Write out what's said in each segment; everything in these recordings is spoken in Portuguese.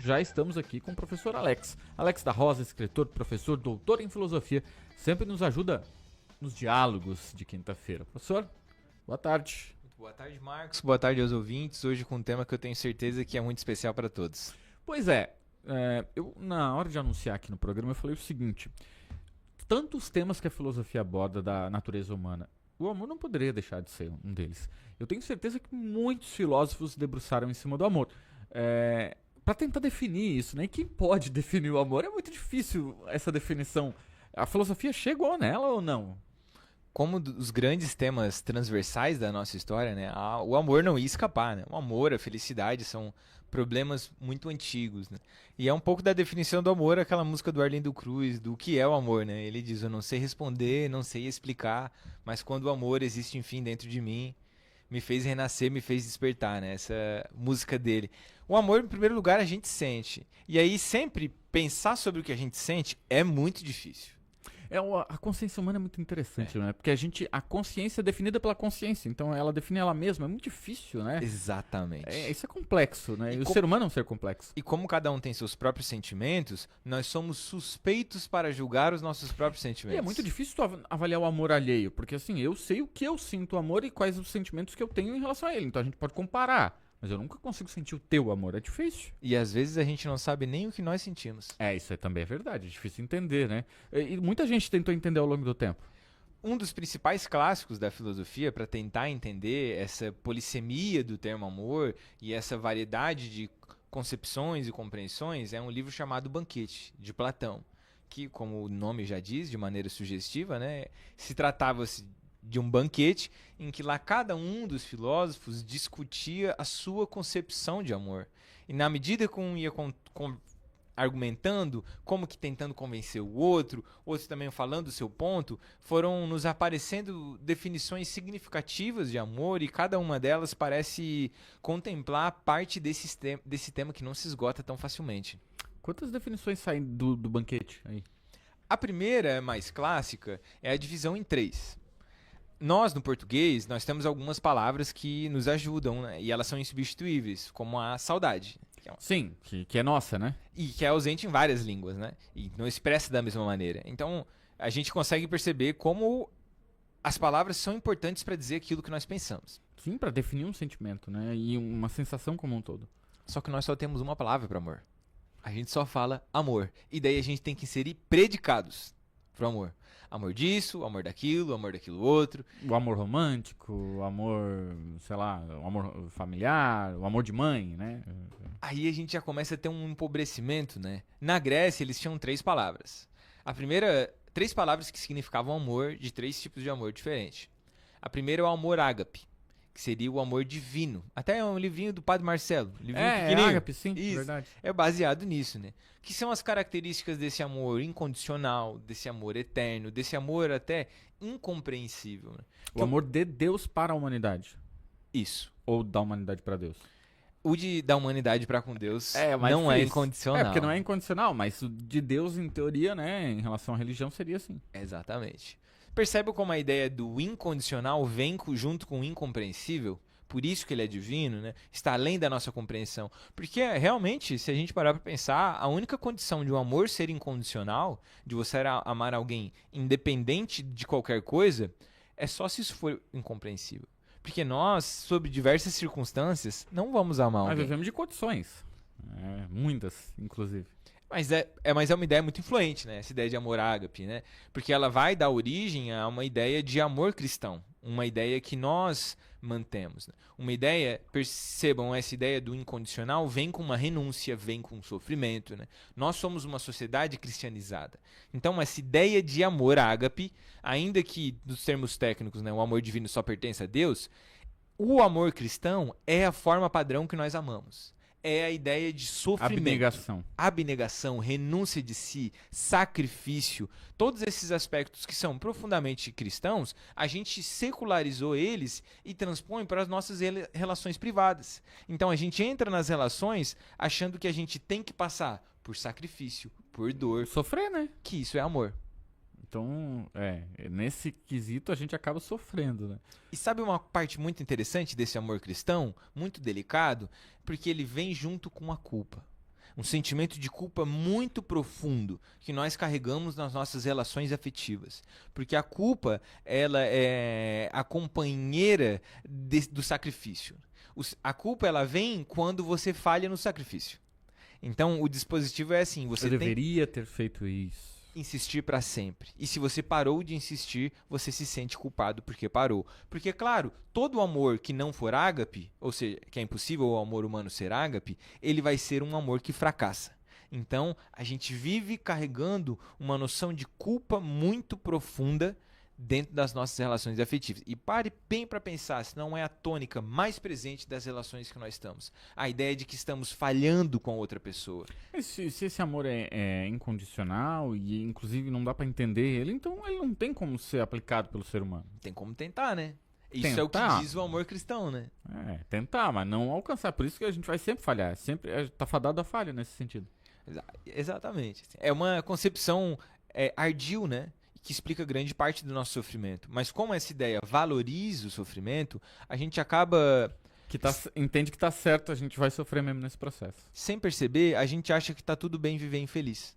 já estamos aqui com o professor Alex. Alex da Rosa, escritor, professor, doutor em filosofia, sempre nos ajuda nos diálogos de quinta-feira. Professor, boa tarde. Muito boa tarde, Marcos. Boa tarde aos ouvintes. Hoje com um tema que eu tenho certeza que é muito especial para todos. Pois é, eu na hora de anunciar aqui no programa eu falei o seguinte: tantos temas que a filosofia aborda da natureza humana, o amor não poderia deixar de ser um deles. Eu tenho certeza que muitos filósofos se debruçaram em cima do amor. Para tentar definir isso, né? E quem pode definir o amor? É muito difícil essa definição. A filosofia chegou nela ou não? Como os grandes temas transversais da nossa história, né? O amor não ia escapar, né? O amor, a felicidade são problemas muito antigos, né? E é um pouco da definição do amor, aquela música do Arlindo Cruz, do que é o amor, né? Ele diz: eu não sei responder, não sei explicar, mas quando o amor existe, enfim, dentro de mim, me fez renascer, me fez despertar, né? Essa música dele. O amor, em primeiro lugar, a gente sente. E aí, sempre pensar sobre o que a gente sente é muito difícil. A consciência humana é muito interessante, né? Porque a consciência é definida pela consciência, então ela define ela mesma, é muito difícil, né? Exatamente. Isso é complexo, né? E o ser humano é um ser complexo. E como cada um tem seus próprios sentimentos, nós somos suspeitos para julgar os nossos próprios sentimentos. E é muito difícil tu avaliar o amor alheio, porque assim, eu sei o que eu sinto amor e quais os sentimentos que eu tenho em relação a ele, então a gente pode comparar. Mas eu nunca consigo sentir o teu amor, é difícil. E às vezes a gente não sabe nem o que nós sentimos. Isso aí também é verdade, é difícil entender, né? E muita gente tentou entender ao longo do tempo. Um dos principais clássicos da filosofia para tentar entender essa polissemia do termo amor e essa variedade de concepções e compreensões é um livro chamado Banquete, de Platão, que, como o nome já diz, de maneira sugestiva, né, se tratava-se de um banquete em que lá cada um dos filósofos discutia a sua concepção de amor. E na medida que um ia argumentando, como que tentando convencer o outro também falando o seu ponto, foram nos aparecendo definições significativas de amor e cada uma delas parece contemplar parte desse tema que não se esgota tão facilmente. Quantas definições saem do banquete aí? A primeira, mais clássica, é a divisão em 3. Nós, no português, nós temos algumas palavras que nos ajudam, né? E elas são insubstituíveis, como a saudade. Sim, que é nossa, né? E que é ausente em várias línguas, né? E não expressa da mesma maneira. Então, a gente consegue perceber como as palavras são importantes para dizer aquilo que nós pensamos. Sim, para definir um sentimento, né? E uma sensação como um todo. Só que nós só temos uma palavra para amor. A gente só fala amor. E daí a gente tem que inserir predicados pro amor. Amor disso, amor daquilo outro. O amor romântico, o amor, sei lá, o amor familiar, o amor de mãe, né? Aí a gente já começa a ter um empobrecimento, né? Na Grécia eles tinham 3 palavras. A primeira, 3 palavras que significavam amor de 3 tipos de amor diferentes. A primeira é o amor ágape, que seria o amor divino. Até é um livrinho do Padre Marcelo. Pequenininho. Ágape, sim, isso, verdade. É baseado nisso, né? Que são as características desse amor incondicional, desse amor eterno, desse amor até incompreensível. Né? O amor de Deus para a humanidade. Isso. Ou da humanidade para Deus. O da humanidade para com Deus não difícil. É incondicional. Porque não é incondicional, mas o de Deus, em teoria, né, em relação à religião, seria assim. Exatamente. Percebe como a ideia do incondicional vem junto com o incompreensível? Por isso que ele é divino, né? Está além da nossa compreensão. Porque realmente, se a gente parar para pensar, a única condição de um amor ser incondicional, de você amar alguém independente de qualquer coisa, é só se isso for incompreensível. Porque nós, sob diversas circunstâncias, não vamos amar alguém. Mas vivemos de condições. Muitas, inclusive. Mas é uma ideia muito influente, né? Essa ideia de amor ágape, né? Porque ela vai dar origem a uma ideia de amor cristão. Uma ideia que nós mantemos. Né? Uma ideia, percebam, essa ideia do incondicional vem com uma renúncia, vem com um sofrimento. Né? Nós somos uma sociedade cristianizada. Então, essa ideia de amor ágape, ainda que nos termos técnicos, né, o amor divino só pertence a Deus, o amor cristão é a forma padrão que nós amamos. É a ideia de sofrimento. Abnegação, renúncia de si, sacrifício. Todos esses aspectos que são profundamente cristãos, a gente secularizou eles e transpõe para as nossas relações privadas. Então a gente entra nas relações achando que a gente tem que passar por sacrifício, por dor. Sofrer, né? Que isso é amor. Então, nesse quesito a gente acaba sofrendo, né? E sabe uma parte muito interessante desse amor cristão, muito delicado, porque ele vem junto com a culpa. Um sentimento de culpa muito profundo que nós carregamos nas nossas relações afetivas. Porque a culpa, ela é a companheira do sacrifício. A culpa, ela vem quando você falha no sacrifício. Então, o dispositivo é assim, você Eu deveria ter feito isso. Insistir para sempre. E se você parou de insistir, você se sente culpado porque parou. Porque, claro, todo amor que não for ágape, ou seja, que é impossível o amor humano ser ágape, ele vai ser um amor que fracassa. Então, a gente vive carregando uma noção de culpa muito profunda dentro das nossas relações afetivas. E pare bem para pensar se não é a tônica mais presente das relações que nós estamos. A ideia de que estamos falhando com outra pessoa. Se esse amor é incondicional e inclusive não dá para entender ele, então ele não tem como ser aplicado pelo ser humano. Tem como tentar, né? Isso Tentar. é o que diz o amor cristão, né? Tentar, mas não alcançar. Por isso que a gente vai sempre falhar. Sempre tá fadado a falha nesse sentido. Exatamente. É uma concepção ardil, né? Que explica grande parte do nosso sofrimento. Mas como essa ideia valoriza o sofrimento, a gente acaba... Entende que tá certo, a gente vai sofrer mesmo nesse processo. Sem perceber, a gente acha que tá tudo bem viver infeliz.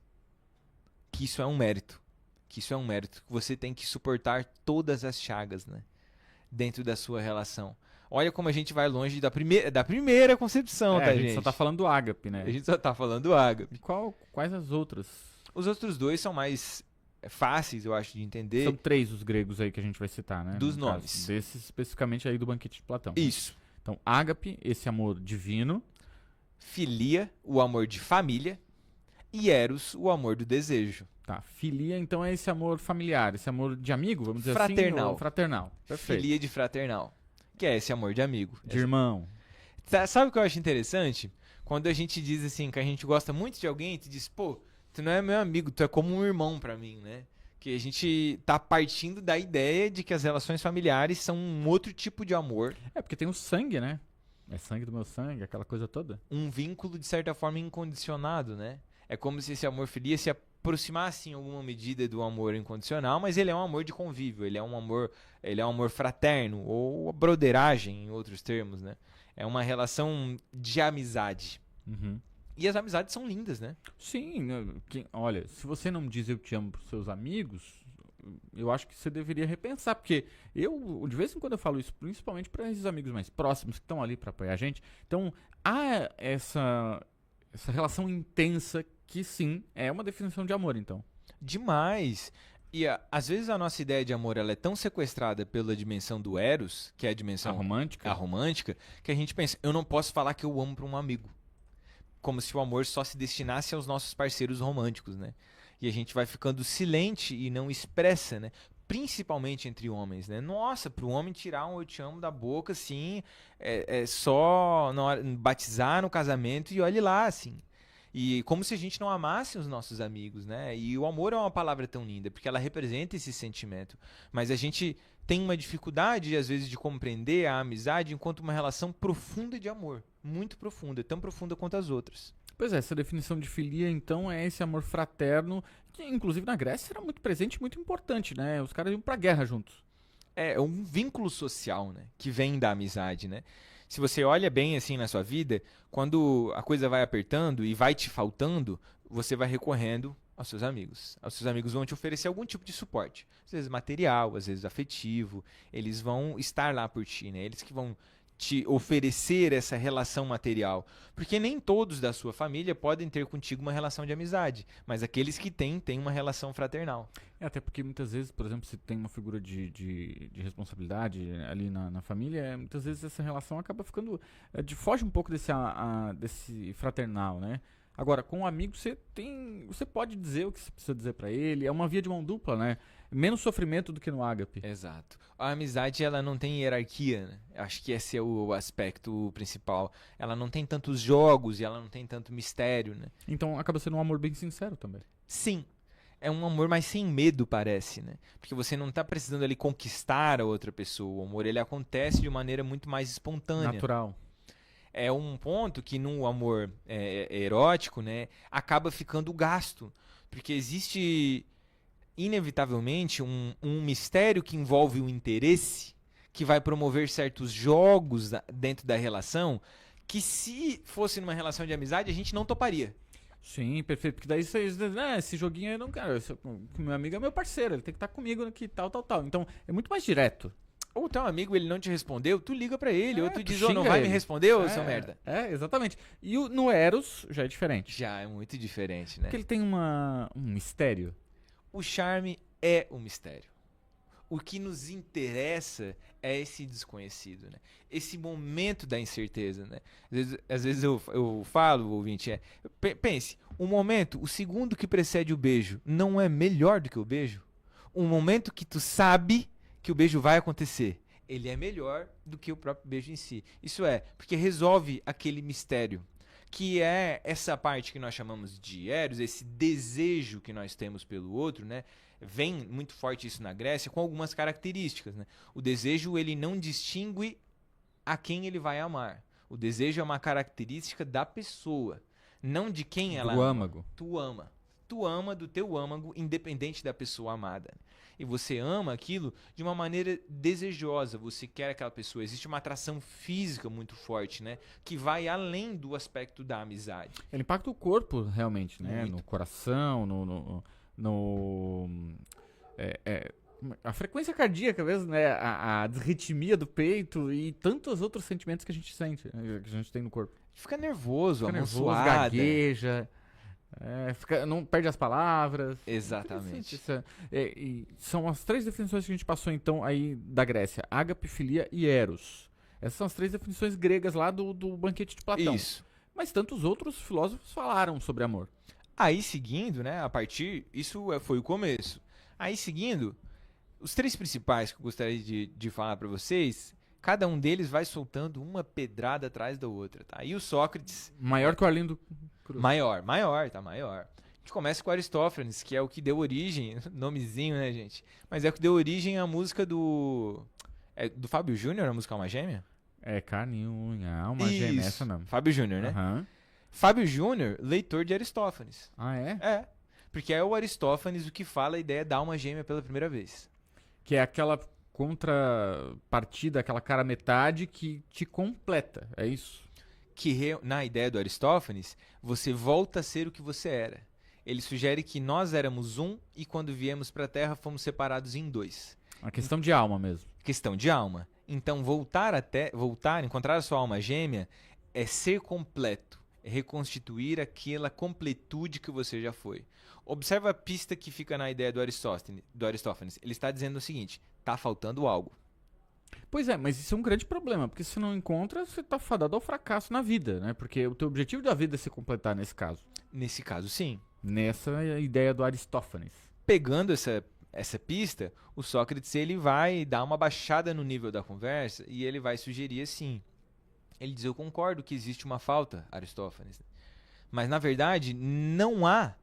Que isso é um mérito. Que você tem que suportar todas as chagas, né? Dentro da sua relação. Olha como a gente vai longe da primeira concepção, tá, gente? A gente só tá falando do ágape, né? A gente só tá falando do ágape. Quais as outras? Os outros dois são mais fáceis, eu acho, de entender. São 3 os gregos aí que a gente vai citar, né? Dos nomes. Desses especificamente aí do Banquete de Platão. Isso. Então, ágape, esse amor divino. Filia, o amor de família. E eros, o amor do desejo. Tá, filia então é esse amor familiar, esse amor de amigo, vamos dizer fraternal. assim? Ou fraternal. Perfeito. Filia de fraternal. Que é esse amor de amigo. De irmão. Sabe o que eu acho interessante? Quando a gente diz assim, que a gente gosta muito de alguém, tu diz, pô, tu não é meu amigo, tu é como um irmão pra mim, né? Que a gente tá partindo da ideia de que as relações familiares são um outro tipo de amor. Porque tem o sangue, né? É sangue do meu sangue, aquela coisa toda. Um vínculo, de certa forma, incondicionado, né? É como se esse amor filia se aproximasse em alguma medida do amor incondicional, mas ele é um amor de convívio, ele é um amor fraterno, ou broderagem, em outros termos, né? É uma relação de amizade. Uhum. E as amizades são lindas, né? Sim, olha, se você não diz eu te amo pros seus amigos, eu acho que você deveria repensar, porque de vez em quando eu falo isso, principalmente para esses amigos mais próximos que estão ali para apoiar a gente. Então, há essa relação intensa que sim, é uma definição de amor, então. Demais. E às vezes a nossa ideia de amor ela é tão sequestrada pela dimensão do eros, que é a dimensão romântica, que a gente pensa, eu não posso falar que eu amo para um amigo. Como se o amor só se destinasse aos nossos parceiros românticos, né? E a gente vai ficando silente e não expressa, né? Principalmente entre homens, né? Nossa, para o homem tirar um eu te amo da boca, assim, é só batizar no casamento e olhe lá, assim. E como se a gente não amasse os nossos amigos, né? E o amor é uma palavra tão linda, porque ela representa esse sentimento. Mas a gente tem uma dificuldade, às vezes, de compreender a amizade enquanto uma relação profunda de amor. Muito profunda, tão profunda quanto as outras. Pois é, essa definição de filia, então, é esse amor fraterno, que inclusive na Grécia era muito presente e muito importante, né? Os caras iam pra guerra juntos. É um vínculo social, né? Que vem da amizade, né? Se você olha bem assim na sua vida, quando a coisa vai apertando e vai te faltando, você vai recorrendo aos seus amigos. Os seus amigos vão te oferecer algum tipo de suporte. Às vezes material, às vezes afetivo. Eles vão estar lá por ti, né? Eles que vão te oferecer essa relação material. Porque nem todos da sua família podem ter contigo uma relação de amizade. Mas aqueles que têm uma relação fraternal. Até porque muitas vezes, por exemplo, se tem uma figura de responsabilidade ali na família, muitas vezes essa relação acaba ficando... foge um pouco desse fraternal, né? Agora, com um amigo, você pode dizer o que você precisa dizer pra ele. É uma via de mão dupla, né? Menos sofrimento do que no ágape. Exato. A amizade, ela não tem hierarquia, né? Acho que esse é o aspecto principal. Ela não tem tantos jogos e ela não tem tanto mistério, né? Então, acaba sendo um amor bem sincero também. Sim. É um amor mais sem medo, parece, né? Porque você não tá precisando ali conquistar a outra pessoa. O amor, ele acontece de maneira muito mais espontânea. Natural. É um ponto que no amor erótico, né, acaba ficando gasto. Porque existe, inevitavelmente, um mistério que envolve o interesse, que vai promover certos jogos dentro da relação, que se fosse numa relação de amizade, a gente não toparia. Sim, perfeito. Porque daí vocês, esse joguinho eu não quero. Meu amigo é meu parceiro, ele tem que estar comigo aqui, tal. Então, é muito mais direto. Ou teu amigo, ele não te respondeu, tu liga pra ele, ou tu diz, xinga não vai me ele. responder, ô seu merda. Exatamente. E no Eros já é diferente. Já é muito diferente, né? Porque ele tem um mistério. O charme é o mistério. O que nos interessa é esse desconhecido, né? Esse momento da incerteza, né? Às vezes eu falo, ouvinte, pense, o segundo que precede o beijo, não é melhor do que o beijo? Um momento que tu sabe que o beijo vai acontecer, ele é melhor do que o próprio beijo em si. Isso é, porque resolve aquele mistério, que é essa parte que nós chamamos de eros, esse desejo que nós temos pelo outro, né? Vem muito forte isso na Grécia com algumas características, né? O desejo, ele não distingue a quem ele vai amar. O desejo é uma característica da pessoa, não de quem ela ama. Âmago. Tu ama. Tu ama do teu âmago, independente da pessoa amada. E você ama aquilo de uma maneira desejosa. Você quer aquela pessoa. Existe uma atração física muito forte, né? Que vai além do aspecto da amizade. Ele impacta o corpo, realmente, né? Muito. No coração, a frequência cardíaca mesmo, né? A desritmia do peito e tantos outros sentimentos que a gente sente, né? Que a gente tem no corpo. Fica nervoso, Fica nervoso, amonsoada. gagueja, não perde as palavras. Exatamente. E são as 3 definições que a gente passou então aí da Grécia: ágape, filia e eros. Essas são as 3 definições gregas lá do banquete de Platão. Isso. Mas tantos outros filósofos falaram sobre amor. Aí seguindo, né, isso foi o começo. Aí seguindo, os 3 principais que eu gostaria de falar para vocês, cada um deles vai soltando uma pedrada atrás da outra, tá? E o Sócrates... Maior que o Arlindo Cruz. Maior. A gente começa com Aristófanes, que é o que deu origem, nomezinho, né, gente? Mas é o que deu origem à música do Fábio Júnior, a música Alma Gêmea? Carne e unha, alma gêmea, essa mesmo. Fábio Júnior, né? Uhum. Fábio Júnior, leitor de Aristófanes. Ah, é? É, porque é o Aristófanes o que fala a ideia da alma gêmea pela primeira vez. Que é aquela contrapartida, aquela cara metade que te completa, é isso? Na ideia do Aristófanes, você volta a ser o que você era. Ele sugere que nós éramos um e quando viemos para a Terra fomos separados em 2. A questão de alma mesmo. Questão de alma. Então encontrar a sua alma gêmea é ser completo, é reconstituir aquela completude que você já foi. Observa a pista que fica na ideia do Aristófanes. Ele está dizendo o seguinte: está faltando algo. Pois é, mas isso é um grande problema, porque se não encontra, você está fadado ao fracasso na vida, né? Porque o teu objetivo da vida é se completar nesse caso. Nesse caso, sim. Nessa é a ideia do Aristófanes. Pegando essa pista, o Sócrates ele vai dar uma baixada no nível da conversa e ele vai sugerir assim. Ele diz: eu concordo que existe uma falta, Aristófanes. Mas, na verdade, não há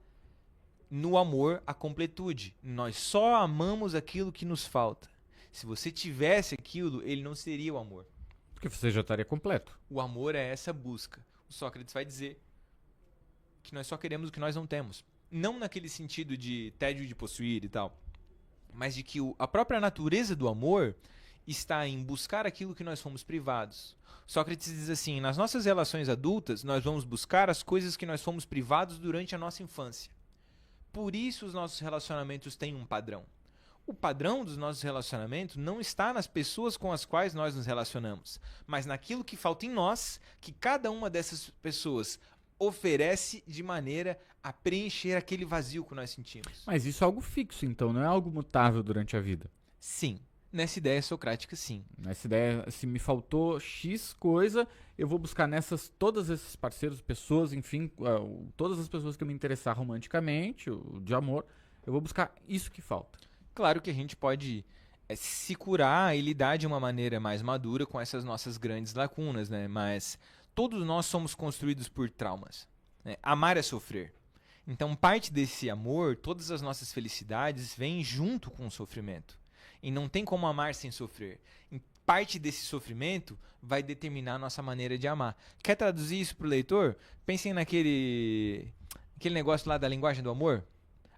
no amor a completude. Nós só amamos aquilo que nos falta. Se você tivesse aquilo, ele não seria o amor. Porque você já estaria completo. O amor é essa busca. O Sócrates vai dizer que nós só queremos o que nós não temos. Não naquele sentido de tédio de possuir e tal, mas de que a própria natureza do amor está em buscar aquilo que nós fomos privados. Sócrates diz assim: nas nossas relações adultas, nós vamos buscar as coisas que nós fomos privados durante a nossa infância. Por isso os nossos relacionamentos têm um padrão. O padrão dos nossos relacionamentos não está nas pessoas com as quais nós nos relacionamos, mas naquilo que falta em nós, que cada uma dessas pessoas oferece de maneira a preencher aquele vazio que nós sentimos. Mas isso é algo fixo, então, não é algo mutável durante a vida. Sim. Nessa ideia socrática, sim. Nessa ideia, se me faltou X coisa, eu vou buscar todos esses parceiros, pessoas, enfim, todas as pessoas que eu me interessar romanticamente, de amor, eu vou buscar isso que falta. Claro que a gente pode se curar e lidar de uma maneira mais madura com essas nossas grandes lacunas, né? Mas todos nós somos construídos por traumas, né? Amar é sofrer. Então, parte desse amor, todas as nossas felicidades, vêm junto com o sofrimento. E não tem como amar sem sofrer. Parte desse sofrimento vai determinar a nossa maneira de amar. Quer traduzir isso para o leitor? Pensem naquele negócio lá da linguagem do amor.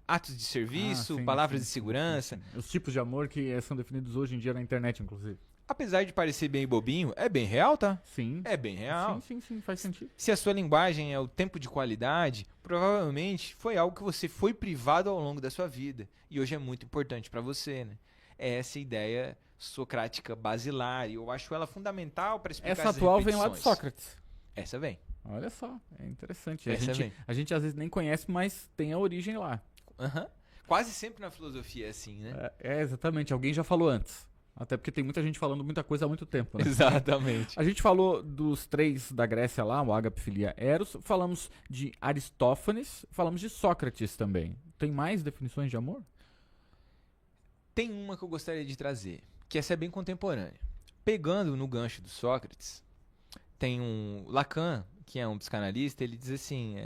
Atos de serviço, sim, palavras sim, de segurança. Sim. Os tipos de amor que são definidos hoje em dia na internet, inclusive. Apesar de parecer bem bobinho, é bem real, tá? Sim. É bem real. Sim, faz sentido. Se a sua linguagem é o tempo de qualidade, provavelmente foi algo que você foi privado ao longo da sua vida e hoje é muito importante para você, né? É essa ideia socrática basilar e eu acho ela fundamental para explicar Essa as atual vem lá de repetições. Sócrates. Essa vem. Olha só, é interessante. Essa vem. A gente às vezes nem conhece, mas tem a origem lá. Aham. Quase sempre na filosofia é assim, né? Exatamente. Alguém já falou antes. Até porque tem muita gente falando muita coisa há muito tempo, né? Exatamente. A gente falou dos 3 da Grécia lá, o Ágape, Filia, Eros. Falamos de Aristófanes. Falamos de Sócrates também. Tem mais definições de amor? Tem uma que eu gostaria de trazer, que essa é bem contemporânea. Pegando no gancho do Sócrates, tem um Lacan, que é um psicanalista, ele diz assim,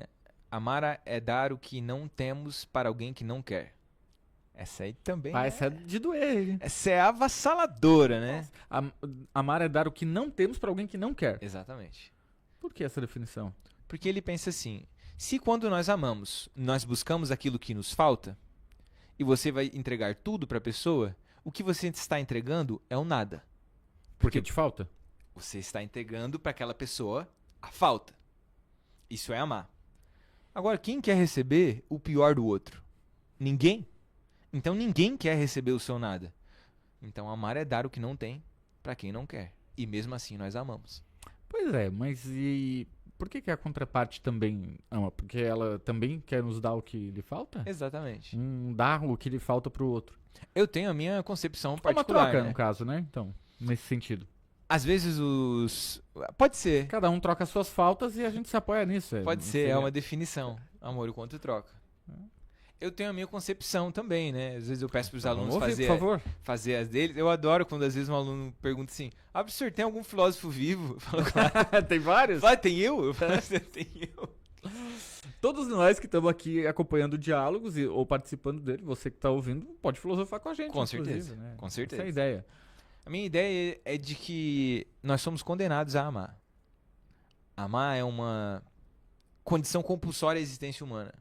amar é dar o que não temos para alguém que não quer. Essa aí também Essa é de doer. Hein? Essa é avassaladora, né? Amar é dar o que não temos para alguém que não quer. Exatamente. Por que essa definição? Porque ele pensa assim, se quando nós amamos, nós buscamos aquilo que nos falta, e você vai entregar tudo para a pessoa, o que você está entregando é o nada. Porque te falta? Você está entregando para aquela pessoa a falta. Isso é amar. Agora, quem quer receber o pior do outro? Ninguém. Então ninguém quer receber o seu nada. Então amar é dar o que não tem para quem não quer. E mesmo assim nós amamos. Pois é, mas e por que a contraparte também ama? Porque ela também quer nos dar o que lhe falta? Exatamente. Dar o que lhe falta pro outro. Eu tenho a minha concepção É uma particular. troca, né? no caso, né? Então, nesse sentido. Às vezes os... Pode ser. Cada um troca suas faltas e a gente se apoia nisso. Pode ser, é uma definição. Amor enquanto troca. Eu tenho a minha concepção também, né? Às vezes eu peço para os alunos Vamos ouvir, por favor. fazer as deles. Eu adoro quando às vezes um aluno pergunta assim, professor, tem algum filósofo vivo? Eu falo, claro. Tem vários? Tem eu? Eu falo, tem eu. Todos nós que estamos aqui acompanhando diálogos ou participando dele, você que está ouvindo, pode filosofar com a gente. Com certeza, né? com certeza. Essa é a ideia. A minha ideia é de que nós somos condenados a amar. Amar é uma condição compulsória à existência humana.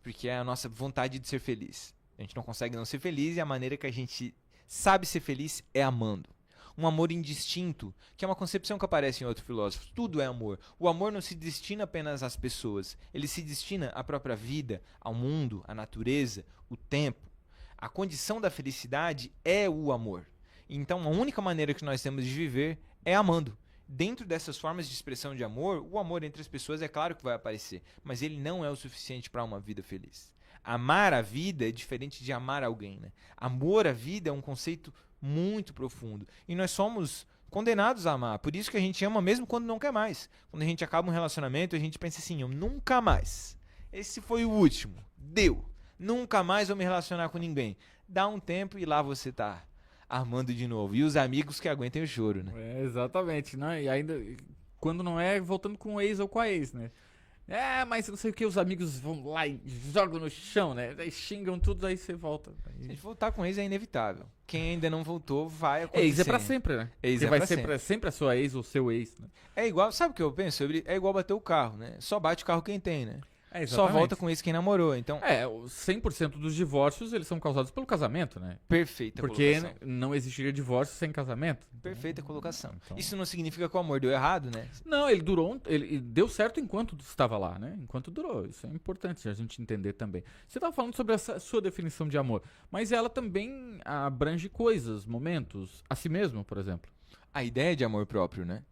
Porque é a nossa vontade de ser feliz. A gente não consegue não ser feliz e a maneira que a gente sabe ser feliz é amando. Um amor indistinto, que é uma concepção que aparece em outros filósofos. Tudo é amor. O amor não se destina apenas às pessoas. Ele se destina à própria vida, ao mundo, à natureza, o tempo. A condição da felicidade é o amor. Então, a única maneira que nós temos de viver é amando. Dentro dessas formas de expressão de amor, o amor entre as pessoas é claro que vai aparecer, mas ele não é o suficiente para uma vida feliz. Amar a vida é diferente de amar alguém, né? Amor à vida é um conceito muito profundo e nós somos condenados a amar, por isso que a gente ama mesmo quando não quer mais. Quando a gente acaba um relacionamento, a gente pensa assim, eu nunca mais. Esse foi o último, deu. Nunca mais vou me relacionar com ninguém. Dá um tempo e lá você tá. Armando de novo. E os amigos que aguentem o choro, né? Exatamente, né? E ainda, quando não é, voltando com o ex ou com a ex, né? Mas não sei o que, os amigos vão lá e jogam no chão, né? Aí xingam tudo, aí você volta. Se a gente voltar com ex é inevitável. Quem ainda não voltou, vai acontecer. Ex é pra sempre, né? Ex você é vai pra ser sempre. sempre a sua ex ou seu ex, né? É igual, sabe o que eu penso? É igual bater o carro, né? Só bate o carro quem tem, né? Só Exatamente. volta com ex quem namorou, então... 100% dos divórcios, eles são causados pelo casamento, né? Perfeita Porque colocação. não existiria divórcio sem casamento. Perfeita colocação. Então... Isso não significa que o amor deu errado, né? Não, ele durou, ele deu certo enquanto estava lá, né? Enquanto durou. Isso é importante a gente entender também. Você estava falando sobre essa sua definição de amor, mas ela também abrange coisas, momentos, a si mesmo, por exemplo. A ideia de amor próprio, né?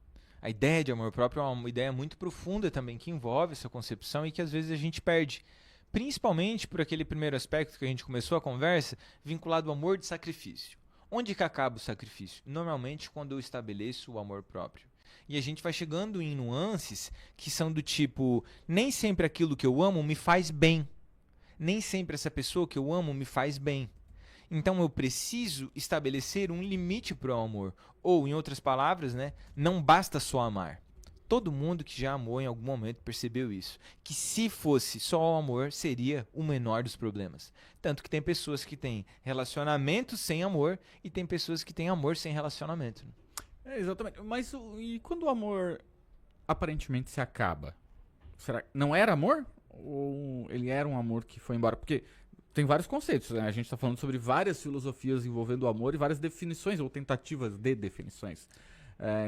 A ideia de amor próprio é uma ideia muito profunda também, que envolve essa concepção e que às vezes a gente perde. Principalmente por aquele primeiro aspecto que a gente começou a conversa, vinculado ao amor de sacrifício. Onde que acaba o sacrifício? Normalmente quando eu estabeleço o amor próprio. E a gente vai chegando em nuances que são do tipo, nem sempre aquilo que eu amo me faz bem. Nem sempre essa pessoa que eu amo me faz bem. Então eu preciso estabelecer um limite para o amor. Ou, em outras palavras, né, não basta só amar. Todo mundo que já amou em algum momento percebeu isso. Que se fosse só o amor, seria o menor dos problemas. Tanto que tem pessoas que têm relacionamento sem amor e tem pessoas que têm amor sem relacionamento. Exatamente. Mas e quando o amor aparentemente se acaba? Será que não era amor? Ou ele era um amor que foi embora? Porque... tem vários conceitos, né? A gente está falando sobre várias filosofias envolvendo o amor e várias definições ou tentativas de definições.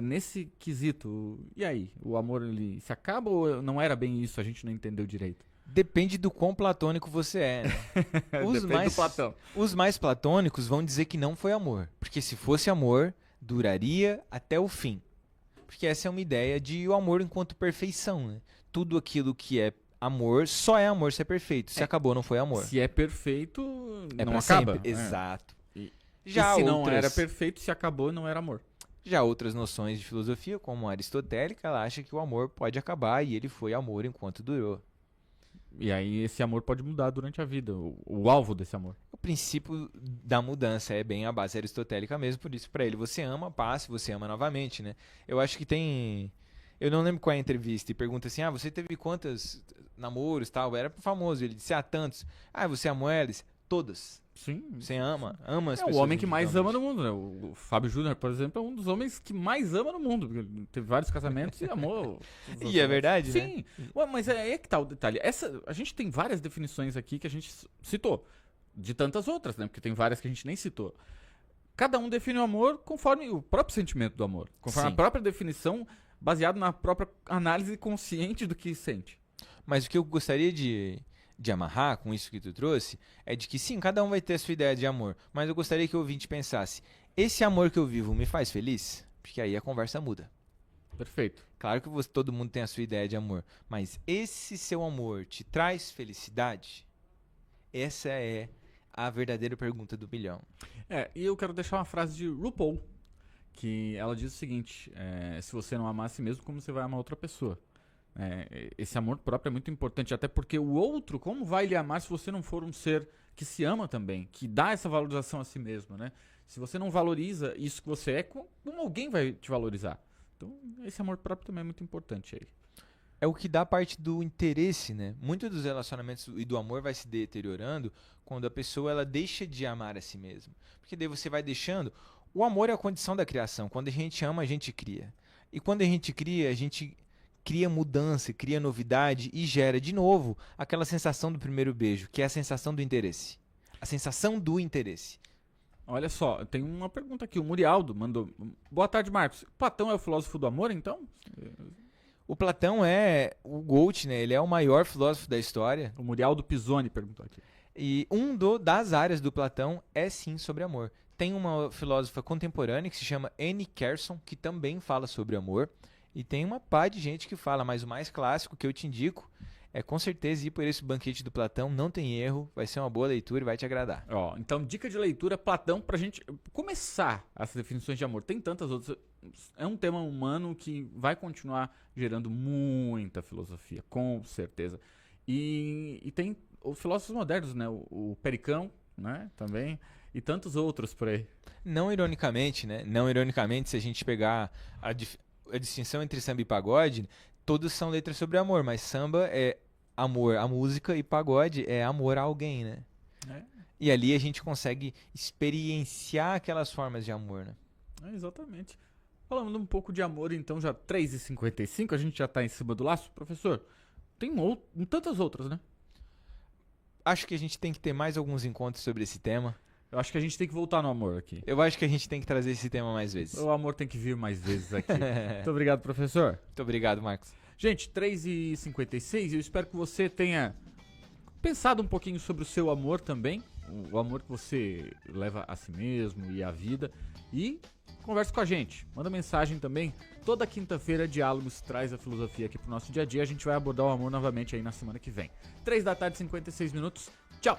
Nesse quesito, e aí? O amor ele se acaba ou não era bem isso? A gente não entendeu direito. Depende do quão platônico você é, né? Depende do Platão. Os mais platônicos vão dizer que não foi amor. Porque se fosse amor, duraria até o fim. Porque essa é uma ideia de o amor enquanto perfeição, né? Tudo aquilo que é amor, só é amor se é perfeito. Se acabou, não foi amor. Se é perfeito, É não pra acaba. sempre. Exato. E Já se não outras- era perfeito, se acabou, não era amor. Já outras noções de filosofia, como a aristotélica, ela acha que o amor pode acabar e ele foi amor enquanto durou. E aí esse amor pode mudar durante a vida, o alvo desse amor. O princípio da mudança é bem a base aristotélica mesmo, por isso para ele você ama, passe, você ama novamente, né? Eu acho que tem... Eu não lembro qual é a entrevista, e pergunta assim, você teve quantos namoros, tal? Era famoso, ele disse, tantos. Você amou eles? Todas. Sim. Você ama as É o pessoas homem que mais ama individualmente. no mundo, né? O Fábio Júnior, por exemplo, é um dos homens que mais ama no mundo. Porque ele teve vários casamentos e amou. E é verdade, né? Sim. Ué, mas é aí que tá o detalhe. A gente tem várias definições aqui que a gente citou. De tantas outras, né? Porque tem várias que a gente nem citou. Cada um define o amor conforme o próprio sentimento do amor. Conforme Sim. a própria definição, baseado na própria análise consciente do que sente. Mas o que eu gostaria de amarrar com isso que tu trouxe é de que sim, cada um vai ter a sua ideia de amor, mas eu gostaria que o ouvinte pensasse, esse amor que eu vivo me faz feliz? Porque aí a conversa muda. Perfeito. Claro que todo mundo tem a sua ideia de amor, mas esse seu amor te traz felicidade? Essa é a verdadeira pergunta do milhão. E eu quero deixar uma frase de RuPaul, que ela diz o seguinte, se você não amar a si mesmo, como você vai amar outra pessoa? Esse amor próprio é muito importante, até porque o outro, como vai lhe amar se você não for um ser que se ama também, que dá essa valorização a si mesmo, né? Se você não valoriza isso que você é, como alguém vai te valorizar? Então, esse amor próprio também é muito importante aí. É o que dá parte do interesse, né? Muitos dos relacionamentos e do amor vai se deteriorando quando a pessoa ela deixa de amar a si mesma. Porque daí você vai deixando... O amor é a condição da criação. Quando a gente ama, a gente cria. E quando a gente cria mudança, cria novidade e gera, de novo, aquela sensação do primeiro beijo, que é a sensação do interesse. A sensação do interesse. Olha só, tem uma pergunta aqui. O Murialdo mandou... Boa tarde, Marcos. Platão é o filósofo do amor, então? O Platão é o GOAT, né? Ele é o maior filósofo da história. O Murialdo Pisoni perguntou aqui. E das áreas do Platão é sim sobre amor. Tem uma filósofa contemporânea que se chama Anne Carson, que também fala sobre amor. E tem uma pá de gente que fala, mas o mais clássico que eu te indico é com certeza ir por esse banquete do Platão, não tem erro, vai ser uma boa leitura e vai te agradar. Então, dica de leitura, Platão, pra gente começar as definições de amor. Tem tantas outras. É um tema humano que vai continuar gerando muita filosofia, com certeza. E tem os filósofos modernos, né? O Pericão, né? Também. E tantos outros por aí. Não ironicamente, né? Não ironicamente, se a gente pegar a distinção entre samba e pagode, todos são letras sobre amor, mas samba é amor à música e pagode é amor a alguém, né? E ali a gente consegue experienciar aquelas formas de amor, né? Exatamente. Falando um pouco de amor, então, já 3h55, a gente já tá em cima do laço. Professor, tem tantas outras, né? Acho que a gente tem que ter mais alguns encontros sobre esse tema. Eu acho que a gente tem que voltar no amor aqui. Eu acho que a gente tem que trazer esse tema mais vezes. O amor tem que vir mais vezes aqui. Muito obrigado, professor. Muito obrigado, Marcos. Gente, 3h56, eu espero que você tenha pensado um pouquinho sobre o seu amor também, o amor que você leva a si mesmo e à vida, e converse com a gente, manda mensagem também. Toda quinta-feira, Diálogos traz a filosofia aqui pro nosso dia a dia, a gente vai abordar o amor novamente aí na semana que vem. 3 da tarde, 56 minutos, tchau!